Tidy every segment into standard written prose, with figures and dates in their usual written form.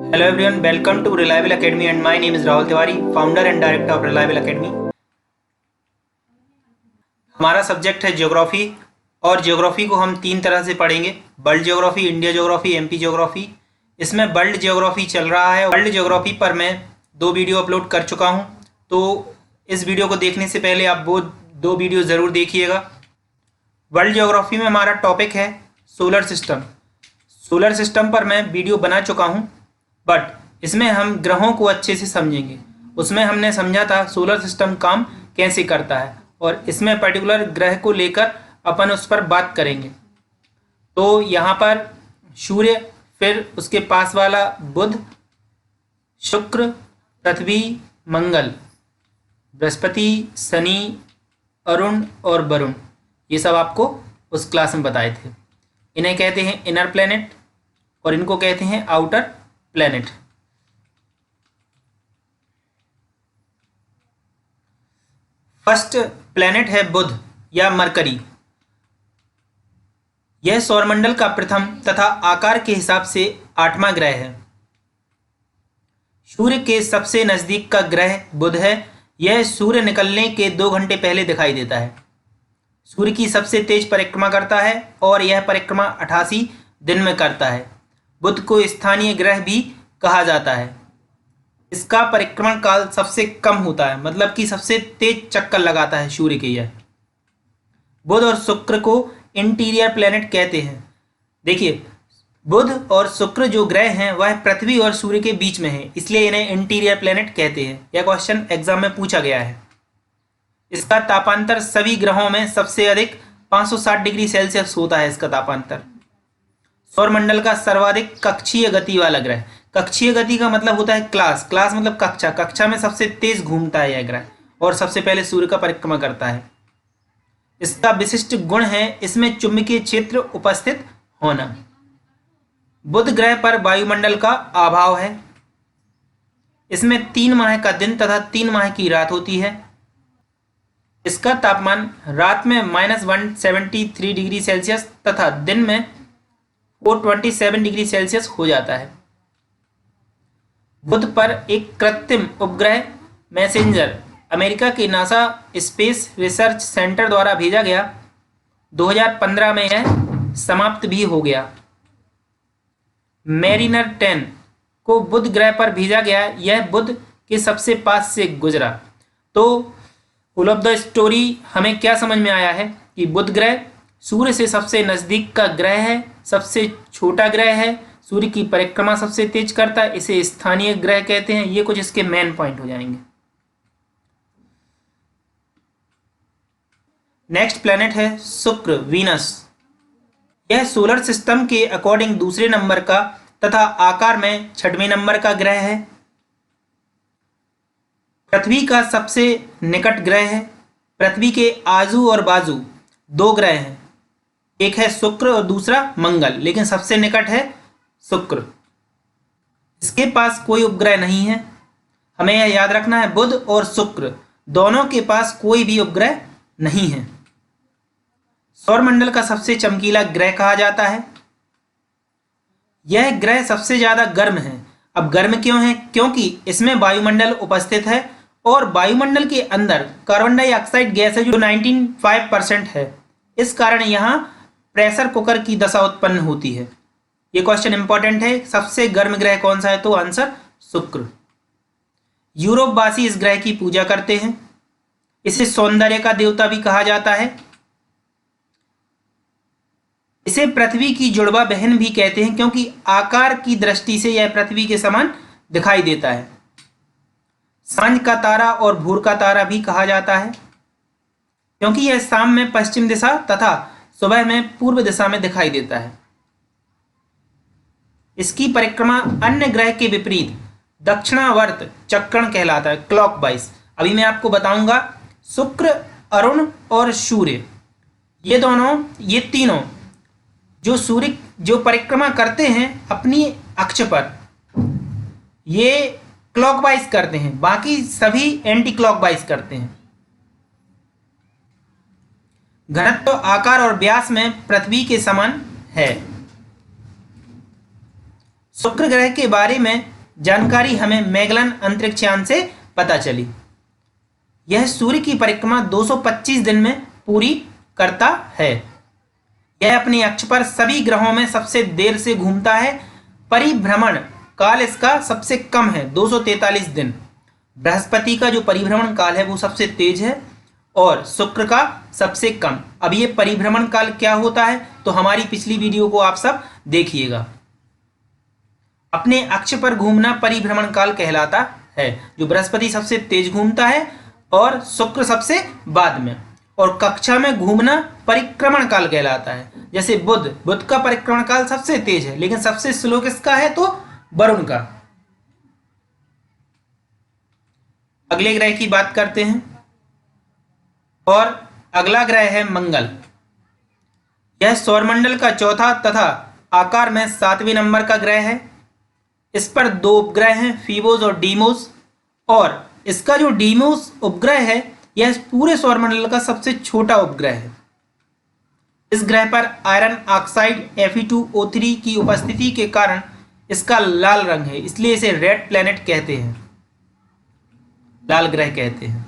Hello everyone, welcome to Reliable Academy and my name is Rahul Tiwari, founder and director of Reliable Academy। हमारा subject है geography और geography को हम तीन तरह से पढ़ेंगे, world geography, India geography, MP geography. इसमें वर्ल्ड ज्योग्राफी चल रहा है। वर्ल्ड ज्योग्राफी पर मैं 2 वीडियो अपलोड कर चुका हूं, तो इस वीडियो को देखने से पहले आप वो 2 वीडियो ज़रूर देखिएगा। वर्ल्ड ज्योग्राफी में हमारा टॉपिक है सोलर सिस्टम। सोलर सिस्टम पर मैं वीडियो बना चुका हूं, बट इसमें हम ग्रहों को अच्छे से समझेंगे। उसमें हमने समझा था सोलर सिस्टम काम कैसे करता है और इसमें पर्टिकुलर ग्रह को लेकर अपन उस पर बात करेंगे। तो यहाँ पर सूर्य, फिर उसके पास वाला बुध, शुक्र, पृथ्वी, मंगल, बृहस्पति, शनि, अरुण और वरुण, ये सब आपको उस क्लास में बताए थे। इन्हें कहते हैं इनर प्लैनेट और इनको कहते हैं आउटर प्लैनेट। फर्स्ट प्लैनेट है बुध या मरकरी। यह सौरमंडल का प्रथम तथा आकार के हिसाब से 8वां ग्रह है। सूर्य के सबसे नजदीक का ग्रह बुध है। यह सूर्य निकलने के 2 घंटे पहले दिखाई देता है। सूर्य की सबसे तेज परिक्रमा करता है और यह परिक्रमा 88 दिन में करता है। बुध को स्थानीय ग्रह भी कहा जाता है। इसका परिक्रमण काल सबसे कम होता है, मतलब कि सबसे तेज चक्कर लगाता है सूर्य के यह। बुध और शुक्र को इंटीरियर प्लैनेट कहते हैं। देखिए, बुध और शुक्र जो ग्रह हैं वह पृथ्वी और सूर्य के बीच में है, इसलिए इन्हें इंटीरियर प्लैनेट कहते हैं। यह क्वेश्चन एग्जाम में पूछा गया है। इसका तापांतर सभी ग्रहों में सबसे अधिक 560 डिग्री सेल्सियस होता है। इसका तापांतर सौरमंडल का सर्वाधिक कक्षीय गति वाला ग्रह। कक्षीय गति का मतलब होता है क्लास मतलब कक्षा। कक्षा में सबसे तेज घूमता है यह ग्रह और सबसे पहले सूर्य का परिक्रमा करता है। इसका विशिष्ट गुण है इसमें चुंबकीय क्षेत्र उपस्थित होना। बुध ग्रह पर वायुमंडल का अभाव है। इसमें 3 माह का दिन तथा 3 माह की रात होती है। इसका तापमान रात में -173 डिग्री सेल्सियस तथा दिन में 427 डिग्री सेल्सियस हो जाता है। बुध पर एक कृत्रिम उपग्रह मैसेंजर अमेरिका के नासा स्पेस रिसर्च सेंटर द्वारा भेजा गया। 2015 में यह समाप्त भी हो गया। मैरिनर 10 को बुध ग्रह पर भेजा गया। यह बुध के सबसे पास से गुजरा। तो फुल ऑफ द स्टोरी हमें क्या समझ में आया है कि बुध ग्रह सूर्य से सबसे नजदीक का ग्रह है, सबसे छोटा ग्रह है, सूर्य की परिक्रमा सबसे तेज करता है, इसे स्थानीय ग्रह कहते हैं। ये कुछ इसके मेन पॉइंट हो जाएंगे। नेक्स्ट प्लैनेट है शुक्र, वीनस। यह सोलर सिस्टम के अकॉर्डिंग दूसरे नंबर का तथा आकार में 6वें नंबर का ग्रह है। पृथ्वी का सबसे निकट ग्रह है। पृथ्वी के आजू और बाजू 2 ग्रह हैं, एक है शुक्र और दूसरा मंगल, लेकिन सबसे निकट है शुक्र। इसके पास कोई उपग्रह नहीं है। हमें यह याद रखना है, बुध और शुक्र दोनों के पास कोई भी उपग्रह नहीं है। सौरमंडल का सबसे चमकीला ग्रह कहा जाता है। यह ग्रह सबसे ज्यादा गर्म है। अब गर्म क्यों है? क्योंकि इसमें वायुमंडल उपस्थित है और वायुमंडल के अंदर कार्बन डाइऑक्साइड गैस है जो 95% है। इस कारण यहाँ प्रेशर कुकर की दशा उत्पन्न होती है। ये क्वेश्चन इंपॉर्टेंट है। सबसे गर्म ग्रह कौन सा है? तो आंसर शुक्र। यूरोपवासी इस ग्रह की पूजा करते हैं। इसे सौंदर्य का देवता भी कहा जाता है। इसे पृथ्वी की जुड़वा बहन भी कहते हैं, क्योंकि आकार की दृष्टि से यह पृथ्वी के समान दिखाई देता है। सांझ का तारा और भोर का तारा भी कहा जाता है, क्योंकि यह शाम में पश्चिम दिशा तथा सुबह में पूर्व दिशा में दिखाई देता है। इसकी परिक्रमा अन्य ग्रह के विपरीत दक्षिणावर्त चक्रण कहलाता है, क्लॉकवाइज। अभी मैं आपको बताऊंगा। शुक्र, अरुण और सूर्य, ये तीनों जो सूर्य जो परिक्रमा करते हैं अपनी अक्ष पर, ये क्लॉकवाइज करते हैं, बाकी सभी एंटी क्लॉकवाइज करते हैं। घनत्व, आकार और व्यास में पृथ्वी के समान है। शुक्र ग्रह के बारे में जानकारी हमें मैगलन अंतरिक्षयान से पता चली। यह सूर्य की परिक्रमा 225 दिन में पूरी करता है। यह अपने अक्ष पर सभी ग्रहों में सबसे देर से घूमता है। परिभ्रमण काल इसका सबसे कम है, 243 दिन। बृहस्पति का जो परिभ्रमण काल है वो सबसे तेज है और शुक्र का सबसे कम। अब ये परिभ्रमण काल क्या होता है तो हमारी पिछली वीडियो को आप सब देखिएगा। अपने अक्ष पर घूमना परिभ्रमण काल कहलाता है, जो बृहस्पति सबसे तेज घूमता है और शुक्र सबसे बाद में। और कक्षा में घूमना परिक्रमण काल कहलाता है। जैसे बुध का परिक्रमण काल सबसे तेज है, लेकिन सबसे स्लो किसका है तो वरुण का। अगले ग्रह की बात करते हैं और अगला ग्रह है मंगल। यह सौरमंडल का चौथा तथा आकार में 7वें नंबर का ग्रह है। इस पर 2 उपग्रह हैं, फीबोस और डीमोस। और इसका जो डीमोस उपग्रह है यह पूरे सौरमंडल का सबसे छोटा उपग्रह है। इस ग्रह पर आयरन ऑक्साइड Fe2O3 की उपस्थिति के कारण इसका लाल रंग है, इसलिए इसे रेड प्लैनेट कहते हैं, लाल ग्रह कहते हैं।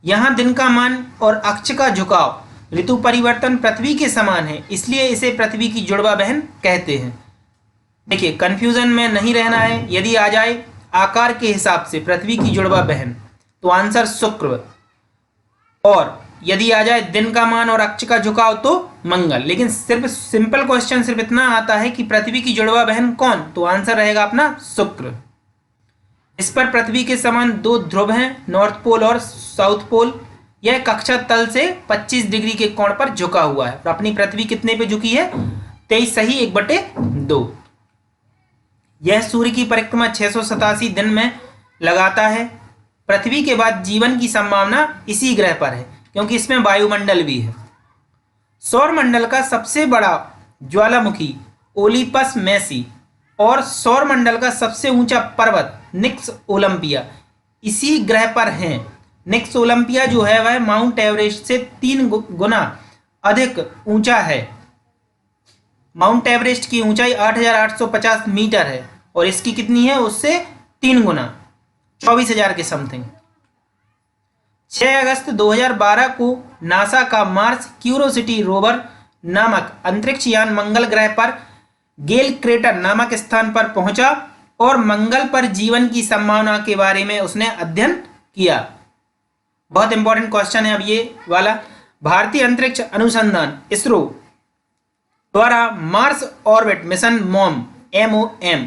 यहाँ दिन का मान और अक्ष का झुकाव, ऋतु परिवर्तन पृथ्वी के समान है, इसलिए इसे पृथ्वी की जुड़वा बहन कहते हैं। देखिए कंफ्यूजन में नहीं रहना है। यदि आ जाए आकार के हिसाब से पृथ्वी की जुड़वा बहन तो आंसर शुक्र, और यदि आ जाए दिन का मान और अक्ष का झुकाव तो मंगल। लेकिन सिर्फ सिंपल क्वेश्चन सिर्फ इतना आता है कि पृथ्वी की जुड़वा बहन कौन, तो आंसर रहेगा अपना शुक्र। इस पर पृथ्वी के समान 2 ध्रुव हैं, नॉर्थ पोल और साउथ पोल। यह कक्षा तल से 25 डिग्री के कोण पर झुका हुआ है। और अपनी पृथ्वी कितने पे झुकी है 23 सही 1/2। यह सूर्य की परिक्रमा 687 दिन में लगाता है। पृथ्वी के बाद जीवन की संभावना इसी ग्रह पर है, क्योंकि इसमें वायुमंडल भी है। सौरमंडल का सबसे बड़ा ज्वालामुखी ओलिपस मैसी और सौरमंडल का सबसे ऊंचा पर्वत निक्स ओलंपिया इसी ग्रह पर हैं। निक्स ओलंपिया जो है वह माउंट एवरेस्ट से 3 गुना अधिक ऊंचा है। माउंट एवरेस्ट की ऊंचाई 8,850 मीटर है और इसकी कितनी है उससे 3 गुना, 24,000 के समथिंग। 6 अगस्त 2012 को नासा का मार्स क्यूरोसिटी रोवर नामक अंतरिक्ष यान मंगल ग्रह पर गेल क्रेटर नामक स्थान पर पहुंचा और मंगल पर जीवन की संभावना के बारे में उसने अध्ययन किया। बहुत इंपॉर्टेंट क्वेश्चन है अब ये वाला। भारतीय अंतरिक्ष अनुसंधान इसरो द्वारा मार्स ऑर्बिट मिशन MOM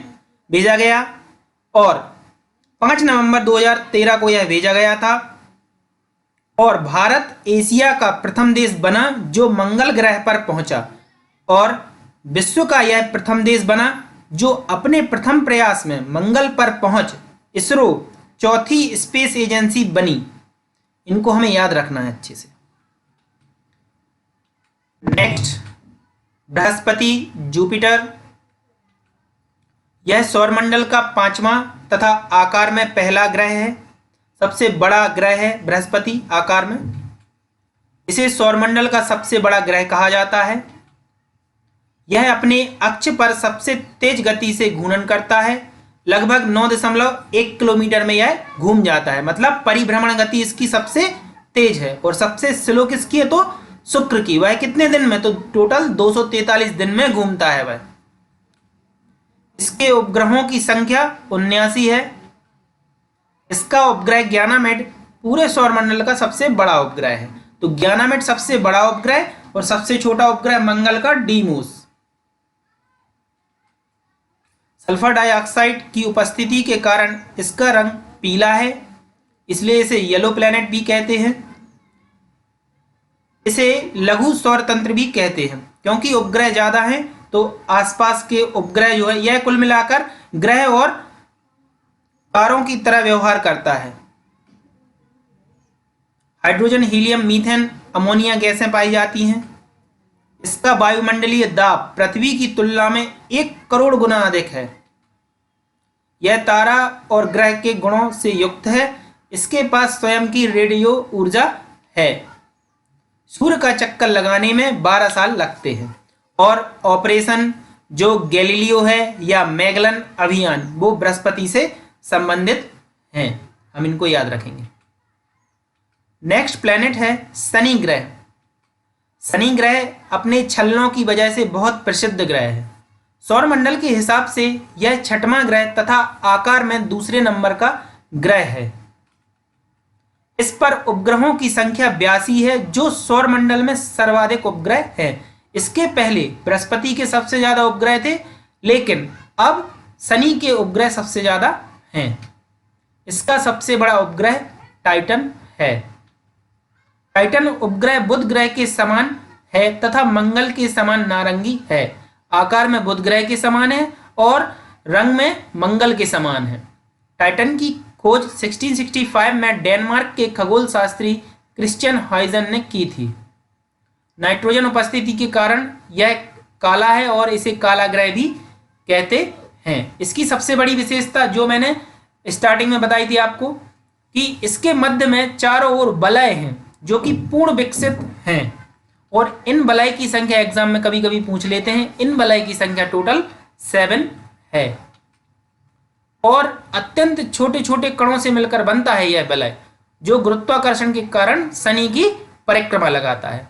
भेजा गया और 5 नवंबर 2013 को यह भेजा गया था। और भारत एशिया का प्रथम देश बना जो मंगल ग्रह पर पहुंचा और विश्व का यह प्रथम देश बना जो अपने प्रथम प्रयास में मंगल पर पहुंच इसरो चौथी स्पेस एजेंसी बनी। इनको हमें याद रखना है अच्छे से। Next Brihaspati Jupiter. यह सौरमंडल का 5वां तथा आकार में पहला ग्रह है। सबसे बड़ा ग्रह है बृहस्पति आकार में। इसे सौरमंडल का सबसे बड़ा ग्रह कहा जाता है। यह अपने अक्ष पर सबसे तेज गति से घूर्णन करता है। लगभग 9.1 किलोमीटर में यह घूम जाता है, मतलब परिभ्रमण गति इसकी सबसे तेज है। और सबसे स्लो किसकी है तो शुक्र की। वह कितने दिन में तो टोटल 243 दिन में घूमता है वह। इसके उपग्रहों की संख्या 79 है। इसका उपग्रह ग्यानामेड पूरे सौरमंडल का सबसे बड़ा उपग्रह है। तो ग्यानामेड सबसे बड़ा उपग्रह और सबसे छोटा उपग्रह मंगल का डीमोस। सल्फर डाइऑक्साइड की उपस्थिति के कारण इसका रंग पीला है, इसलिए इसे येलो प्लैनेट भी कहते हैं। इसे लघु सौर तंत्र भी कहते हैं, क्योंकि उपग्रह ज्यादा हैं तो आसपास के उपग्रह जो है यह कुल मिलाकर ग्रह और तारों की तरह व्यवहार करता है। हाइड्रोजन, हीलियम, मीथेन, अमोनिया गैसें पाई जाती हैं। इसका वायुमंडलीय दाब पृथ्वी की तुलना में 1 करोड़ गुना अधिक है। यह तारा और ग्रह के गुणों से युक्त है। इसके पास स्वयं की रेडियो ऊर्जा है। सूर्य का चक्कर लगाने में 12 साल लगते हैं। और ऑपरेशन जो गैलीलियो है या मैगलन अभियान वो बृहस्पति से संबंधित हैं। हम इनको याद रखेंगे। नेक्स्ट प्लैनेट है शनि ग्रह। शनि ग्रह अपने छलनों की वजह से बहुत प्रसिद्ध ग्रह है। सौरमंडल के हिसाब से यह छठवां ग्रह तथा आकार में दूसरे नंबर का ग्रह है। इस पर उपग्रहों की संख्या 82 है, जो सौरमंडल में सर्वाधिक उपग्रह है। इसके पहले बृहस्पति के सबसे ज्यादा उपग्रह थे, लेकिन अब शनि के उपग्रह सबसे ज्यादा हैं। इसका सबसे बड़ा उपग्रह टाइटन है। टाइटन उपग्रह बुध ग्रह के समान है तथा मंगल के समान नारंगी है। आकार में बुध ग्रह के समान है और रंग में मंगल के समान है। टाइटन की खोज 1665 में डेनमार्क के खगोल शास्त्री क्रिश्चियन हॉयजन ने की थी। नाइट्रोजन उपस्थिति के कारण यह काला है और इसे काला ग्रह भी कहते हैं। इसकी सबसे बड़ी विशेषता जो मैंने स्टार्टिंग में बताई थी आपको, कि इसके मध्य में चारों ओर वलय हैं जो कि पूर्ण विकसित हैं, और इन वलय की संख्या एग्जाम में कभी कभी पूछ लेते हैं। इन वलय की संख्या टोटल 7 है और अत्यंत छोटे छोटे कणों से मिलकर बनता है यह वलय, जो गुरुत्वाकर्षण के कारण शनि की परिक्रमा लगाता है।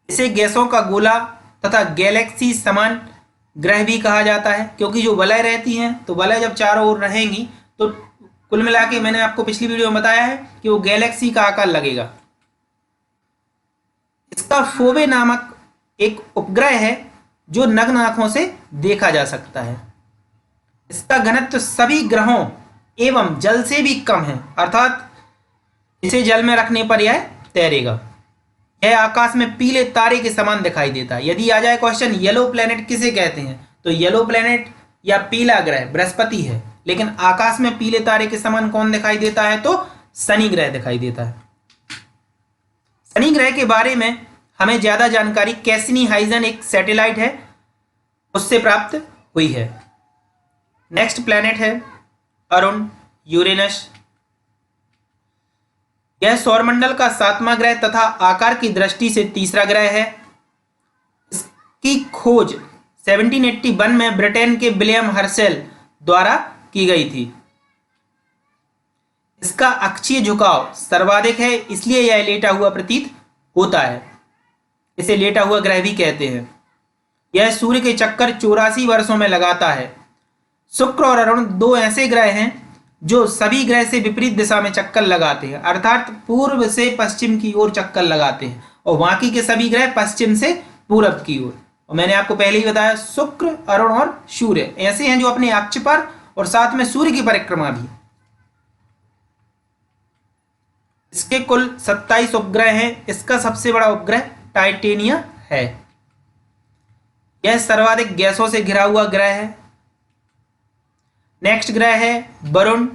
इसे गैसों का गोला तथा गैलेक्सी समान ग्रह भी कहा जाता है, क्योंकि जो वलय रहती हैं तो वलय जब चारों ओर रहेंगी तो कुल मिला के मैंने आपको पिछली वीडियो में बताया है कि वो गैलेक्सी का आकार लगेगा। इसका फोबे नामक एक उपग्रह है जो नग्न आंखों से देखा जा सकता है। इसका घनत्व सभी ग्रहों एवं जल से भी कम है, अर्थात इसे जल में रखने पर यह तैरेगा। यह आकाश में पीले तारे के समान दिखाई देता है। यदि आ जाए क्वेश्चन येलो प्लेनेट किसे कहते हैं, तो येलो प्लेनेट या पीला ग्रह बृहस्पति है, लेकिन आकाश में पीले तारे के समान कौन दिखाई देता है, तो शनि ग्रह दिखाई देता है। शनि ग्रह के बारे में हमें ज्यादा जानकारी कैसिनी हाइजन एक सैटेलाइट है उससे प्राप्त हुई है। नेक्स्ट प्लैनेट है अरुण यूरेनस। यह सौरमंडल का 7वां ग्रह तथा आकार की दृष्टि से तीसरा ग्रह है। इसकी खोज 1781 में ब्रिटेन के विलियम हर्शेल द्वारा की गई थी। इसका अक्षीय झुकाव सर्वाधिक है, इसलिए यह लेटा हुआ प्रतीत होता है। इसे लेटा हुआ ग्रह भी कहते हैं। यह सूर्य के चक्कर 84 वर्षों में लगाता है। शुक्र और अरुण दो ऐसे ग्रह हैं जो सभी ग्रह से विपरीत दिशा में चक्कर लगाते हैं, अर्थात पूर्व से पश्चिम की ओर चक्कर लगाते हैं, और बाकी के सभी ग्रह पश्चिम से पूरब की ओर। और मैंने आपको पहले ही बताया शुक्र, अरुण और सूर्य ऐसे हैं जो अपने अक्ष पर और साथ में सूर्य की परिक्रमा भी। इसके कुल 27 उपग्रह हैं। इसका सबसे बड़ा उपग्रह टाइटेनिया है। यह सर्वाधिक गैसों से घिरा हुआ ग्रह है। नेक्स्ट ग्रह है वरुण।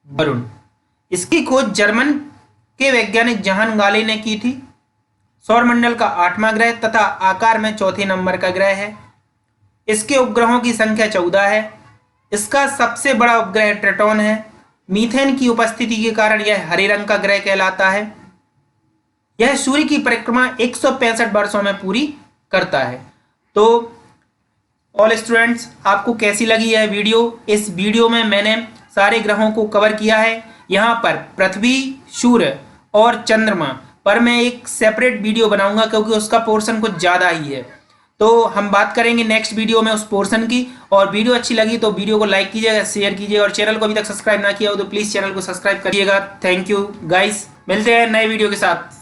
वरुण, इसकी खोज जर्मन के वैज्ञानिक जहान गाले ने की थी। सौरमंडल का 8वां ग्रह तथा आकार में चौथे नंबर का ग्रह है। इसके उपग्रहों की संख्या 14 है। इसका सबसे बड़ा उपग्रह ट्रिटोन है। मीथेन की उपस्थिति के कारण यह हरे रंग का ग्रह कहलाता है। यह सूर्य की परिक्रमा 165 वर्षों में पूरी करता है। तो ऑल स्टूडेंट्स, आपको कैसी लगी यह वीडियो? इस वीडियो में मैंने सारे ग्रहों को कवर किया है। यहाँ पर पृथ्वी, सूर्य और चंद्रमा पर मैं एक सेपरेट वीडियो बनाऊंगा, क्योंकि उसका पोर्शन कुछ ज़्यादा ही है। तो हम बात करेंगे नेक्स्ट वीडियो में उस पोर्शन की। और वीडियो अच्छी लगी तो वीडियो को लाइक कीजिएगा, शेयर कीजिएगा, और चैनल को अभी तक सब्सक्राइब ना किया हो तो प्लीज़ चैनल को सब्सक्राइब करिएगा। थैंक यू गाइस, मिलते हैं नए वीडियो के साथ।